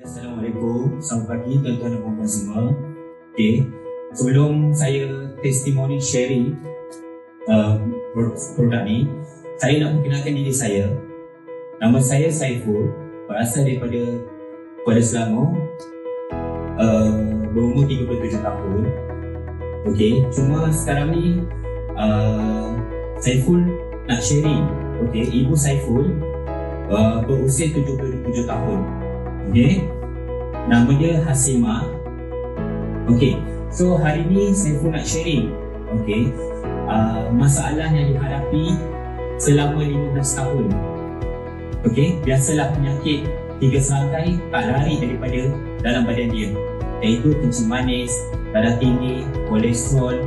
Assalamualaikum, selamat pagi tuan-tuan dan puan-puan semua. Sebelum saya testimoni sharing produk ni, saya nak memperkenalkan diri saya. Nama saya Saiful, berasal daripada Kuala Selangor, berumur 37 tahun. Cuma sekarang ni Saiful nak sharing. Ibu Saiful berusia 77 tahun. Nama dia Hasimah. So hari ni Saiful nak sharing masalah yang dihadapi selama 15 tahun. Biasalah penyakit 3 serangkai tak lari daripada dalam badan dia, iaitu kencing manis, darah tinggi, kolesterol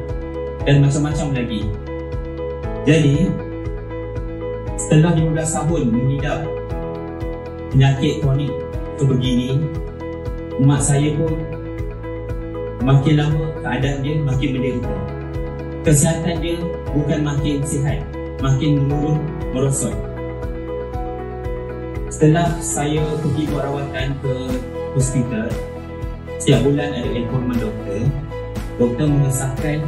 dan macam-macam lagi. Jadi setelah 15 tahun mengidap penyakit kronik sebegini, mak saya pun makin lama keadaan dia makin menderita. Kesihatan dia bukan makin sihat, makin menurun merosot. Setelah saya pergi buat rawatan ke hospital, setiap bulan ada appointment doktor. Doktor mengesahkan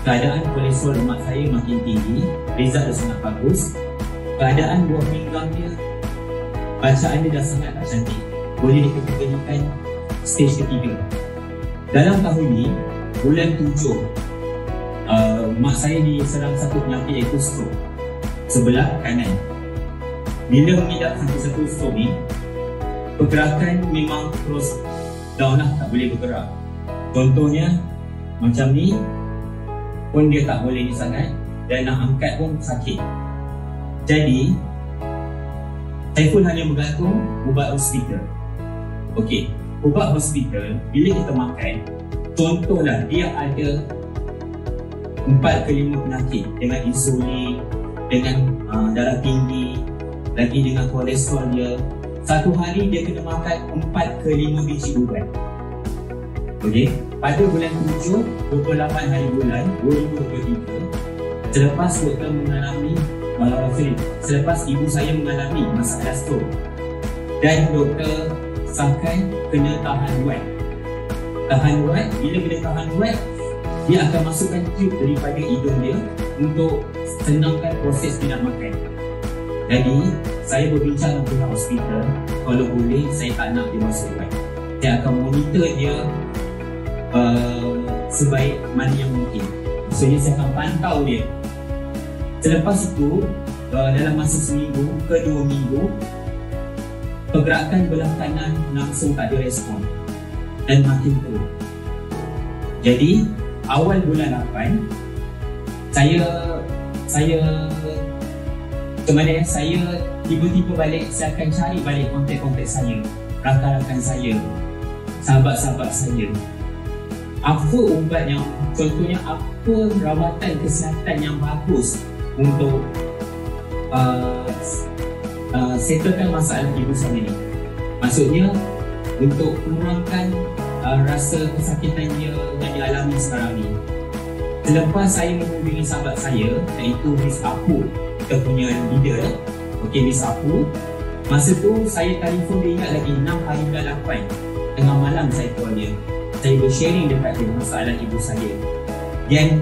keadaan kolesterol mak saya makin tinggi, result dia sangat bagus. Keadaan buah pinggang dia, bacaan dia dah sangat tak cantik, boleh dikategorikan stage ketiga. Dalam tahun ni, bulan 7, mak saya diserang satu penyakit iaitu stroke sebelah kanan. Bila mengidap satu stroke ni, pergerakan memang terus down lah, tak boleh bergerak. Contohnya macam ni pun dia tak boleh ni sangat, dan nak angkat pun sakit. Jadi Saiful hanya bergantung ubat hospital. Ubat hospital bila kita makan, contohlah dia ada 4 ke 5 penyakit dengan insulin, dengan darah tinggi, lagi dengan kolesterol dia. Satu hari dia kena makan 4 ke 5 biji ubat. Pada bulan 7, 28 hari bulan 2023, selepas doktor mengalami selepas ibu saya mengalami masalah stroke dan doktor sahkan kena tahan ubat. Tahan ubat, bila tahan ubat, dia akan masukkan tube daripada hidung dia untuk senangkan proses dia nak makan. Jadi saya berbincang dengan pihak hospital, kalau boleh saya tak nak dia masuk ubat. Saya akan monitor dia sebaik mana yang mungkin. Maksudnya saya akan pantau dia. Selepas itu, dalam masa seminggu ke 2 minggu, pergerakan belah kanan langsung tak ada respon dan makin teruk. Jadi awal bulan 8, saya tiba-tiba balik, saya akan cari balik kontak-kontak saya, rakan-rakan saya, sahabat-sahabat saya. Apa ubat yang, contohnya apa rawatan kesihatan yang bagus untuk settlekan masalah ibu saya ni. Maksudnya untuk kurangkan rasa kesakitan dia yang dialami sekarang ni. Selepas saya menghubungi sahabat saya, iaitu Miss Apu, kita punya leader, Miss Apu. Masa tu saya telefon dia, ingat lagi 6 hari bulan 8, tengah malam saya call dia. Saya bersharing dekat dia masalah ibu saya. Dan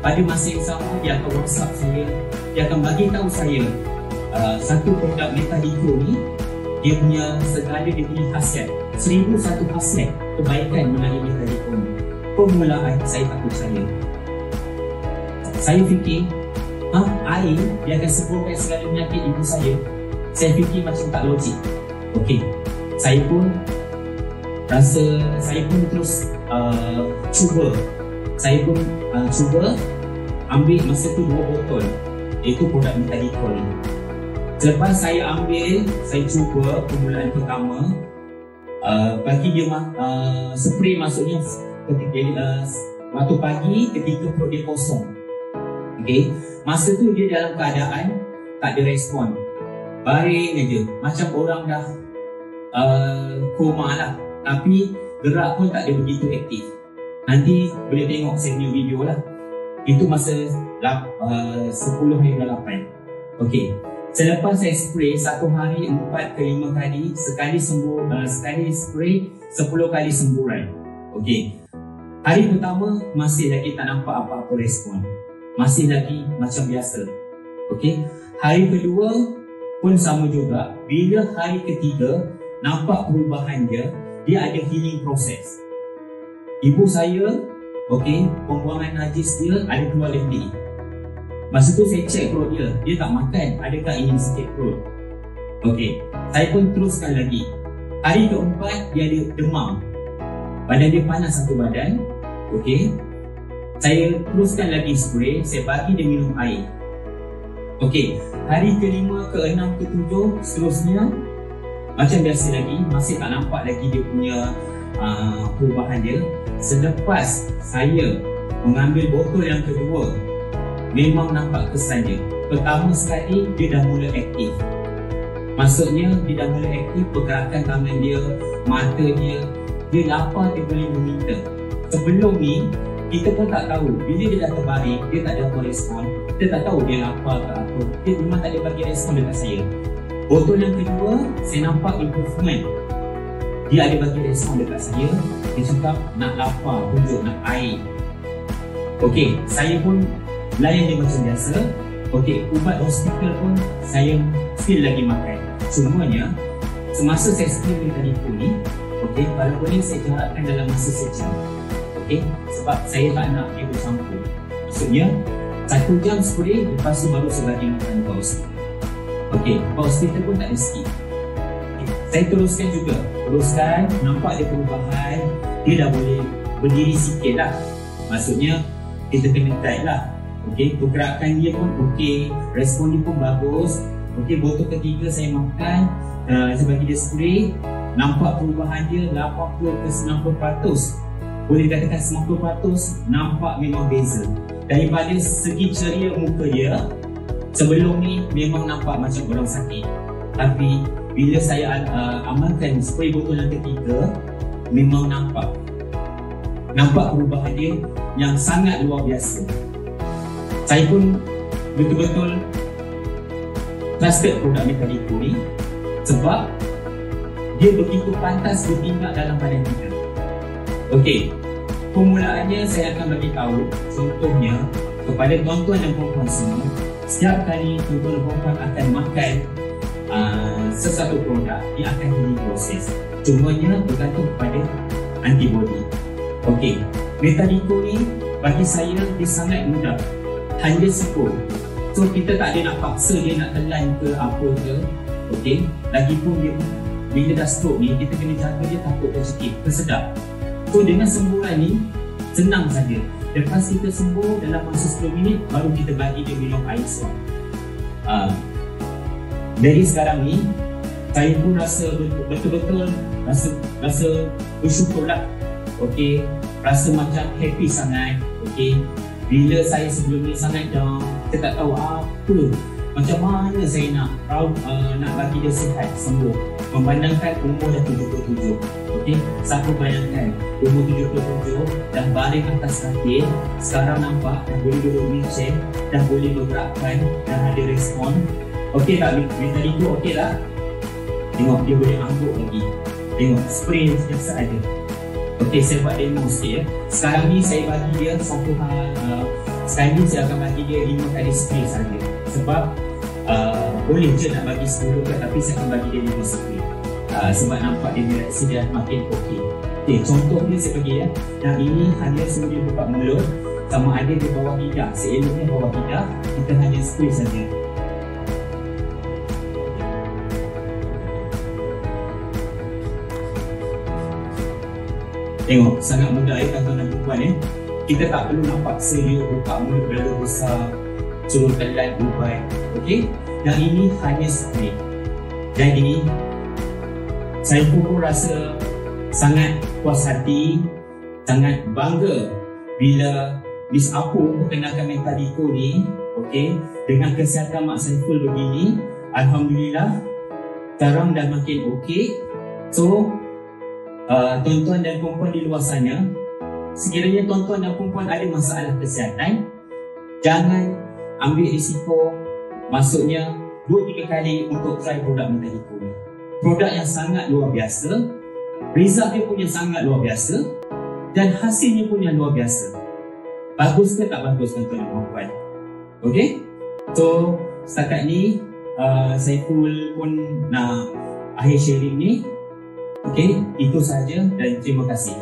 pada masa yang sama, dia akan WhatsApp saya, dia akan bagi tahu saya satu produk Metadico ni, dia punya segala dia punya khasiat, 1001 khasiat kebaikan melalui Metadico ni. Permulaan saya tak percaya. Saya fikir air dia akan sembuhkan segala penyakit ibu saya. Saya fikir macam tak logik. Saya pun terus cuba. Saya pun cuba ambil masa tu 2 botol, iaitu produk Metadico ni. Selepas saya ambil, saya cuba permulaan pertama, bagi dia spray, maksudnya ketika waktu pagi ketika perut dia kosong. Masa tu dia dalam keadaan tak ada respon, baring aja, macam orang dah koma lah, tapi gerak pun tak ada begitu aktif. Nanti boleh tengok saya punya video lah. Itu masa 10 hari bulan 8. Selepas saya spray 1 hari 4 ke 5 kali, sekali spray 10 kali semburan. Okey. Hari pertama masih lagi tak nampak apa-apa respon. Masih lagi macam biasa. Okey. Hari kedua pun sama juga. Bila hari ketiga nampak perubahan dia ada healing process. Ibu saya, okey, pembuangan najis dia ada keluar lebih. Masa tu saya cek perut dia tak makan, adakah ingin sakit perut. Okey, saya pun teruskan lagi. Hari keempat dia ada demam, badan dia panas satu badan. Okey, saya teruskan lagi spray, saya bagi dia minum air. Okey, hari kelima, keenam, ketujuh, seterusnya macam biasa lagi, masih tak nampak lagi dia punya perubahan dia. Selepas saya mengambil botol yang kedua, memang nampak kesan dia. Pertama sekali dia dah mula aktif. Maksudnya dia dah mula aktif, pergerakan tangan dia, mata dia lapar, dia boleh meminta. Sebelum ni kita pun tak tahu, bila dia dah terbaring, dia tak ada apa respon, kita tak tahu dia lapar ke apa, dia memang tak ada bagi respon dekat saya. Botol yang kedua, saya nampak improvement. Dia ada bagi respon dekat saya, dia cakap nak lapar, tunjuk nak air. Okey, saya pun layan dia macam biasa. Okey, ubat hospital pun saya still lagi makan. Semuanya, semasa saya spray tadi pun ni, okey, kalau boleh saya jarakkan dalam masa sejam. Okey, sebab saya tak nak dia bercampur. Maksudnya, 1 jam spray, lepas tu baru saya bagi makan ubat hospital. Okey, ubat hospital pun tak ada skip. Okay. Saya teruskan, nampak dia perubahan, dia dah boleh berdiri sikit lah. Maksudnya, kita kena guide lah. Okey, pergerakan dia pun okey, respon dia pun bagus. Okey, botol ketiga saya makan, saya bagi dia spray, nampak perubahan dia 80 ke 90%. Boleh katakan 90%, nampak memang beza. Daripada segi ceria muka dia, sebelum ni memang nampak macam orang sakit. Tapi bila saya amalkan spray botol yang ketiga, memang nampak perubahan dia yang sangat luar biasa. Saya pun betul-betul trusted produk Metalico ni sebab dia begitu pantas bertindak dalam badan kita. Okey, permulaannya saya akan bagi tahu contohnya kepada tuan-tuan dan puan-puan semua. Setiap kali tuan-tuan dan puan-puan akan makan sesuatu produk, dia akan healing proses. Cumanya bergantung kepada antibody. Okey, Metalico ni bagi saya dia sangat mudah. Hanya sepuluh. So kita tak ada nak paksa dia nak telan ke apa ke. Okey, lagipun dia bila dah stroke ni kita kena jaga dia takut tercekik, tersedap. So dengan semburan ni senang saja. Lepas kita sembuh dalam masa 10 minit baru kita bagi dia minum air suam. Dari sekarang ni saya pun rasa betul-betul rasa bersyukurlah. Okey, rasa macam happy sangat. Okey, bila saya sebelum ni sangat down, saya tak tahu apa, macam mana saya nak bagi dia sihat, sembuh. Memandangkan umur dah 77. Okey, siapa bayangkan umur 77 dah baring atas katil, sekarang nampak dah boleh duduk wheelchair, dah boleh bergerakkan, dah ada respon. Okey tak, Metalico okey lah. Tengok dia boleh angguk lagi. Tengok spray biasa ada. Okey, saya buat demo sikit ya. Sekarang ni saya bagi dia satu hal, sekali ni saya akan bagi dia 5 kali spray saja. Sebab boleh je nak bagi 10 ke, tapi saya akan bagi dia 5 spray. Sebab nampak dia reaksi dia makin okey. Okey, contoh ni saya bagi ya. Yang ini hanya suruh dia buka mulut, sama ada di bawah lidah. Seeloknya bawah lidah, kita hanya spray saja. Tengok, sangat mudah ya tuan-tuan dan puan ya. Kita tak perlu nak paksa dia buka mulut terlalu besar, suruh telan ubat. Okey, yang ini hanya spray. Jadi saya pun rasa sangat puas hati, sangat bangga bila Miss Apu perkenalkan Metalico ni. Okey, dengan kesihatan Mak Saiful begini, alhamdulillah sekarang dah makin okey. So tuan-tuan dan puan-puan di luar sana, sekiranya tuan-tuan dan puan-puan ada masalah kesihatan, jangan ambil risiko. Maksudnya 2-3 kali untuk try produk Mentaiko ni. Produk yang sangat luar biasa, result dia pun yang sangat luar biasa, dan hasilnya pun yang luar biasa. Bagus ke tak bagus tuan-tuan dan puan? Okey? So, setakat ni Saiful pun nak akhir sharing ni. Okey, itu sahaja dan terima kasih.